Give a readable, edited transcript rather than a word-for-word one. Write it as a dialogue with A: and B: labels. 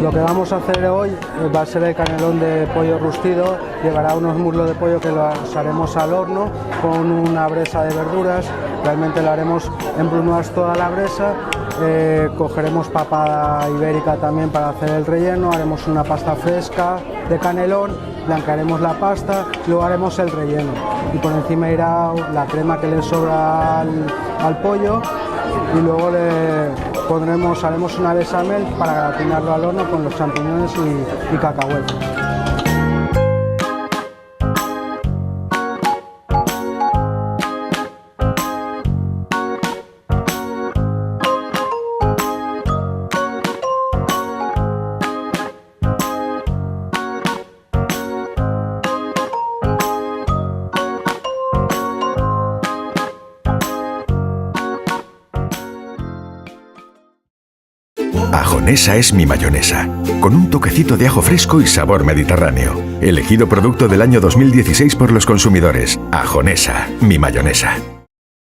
A: Lo que vamos a hacer hoy va a ser el canelón de pollo rustido. Llevará unos muslos de pollo que los haremos al horno con una brasa de verduras. Realmente lo haremos en brunoise toda la brasa. Cogeremos papa ibérica también para hacer el relleno. Haremos una pasta fresca de canelón, blanquearemos la pasta, luego haremos el relleno y por encima irá la crema que le sobra al pollo y luego haremos una bechamel para gratinarlo al horno con los champiñones y cacahuetes.
B: Ajonesa es mi mayonesa, con un toquecito de ajo fresco y sabor mediterráneo. Elegido producto del año 2016 por los consumidores. Ajonesa, mi mayonesa.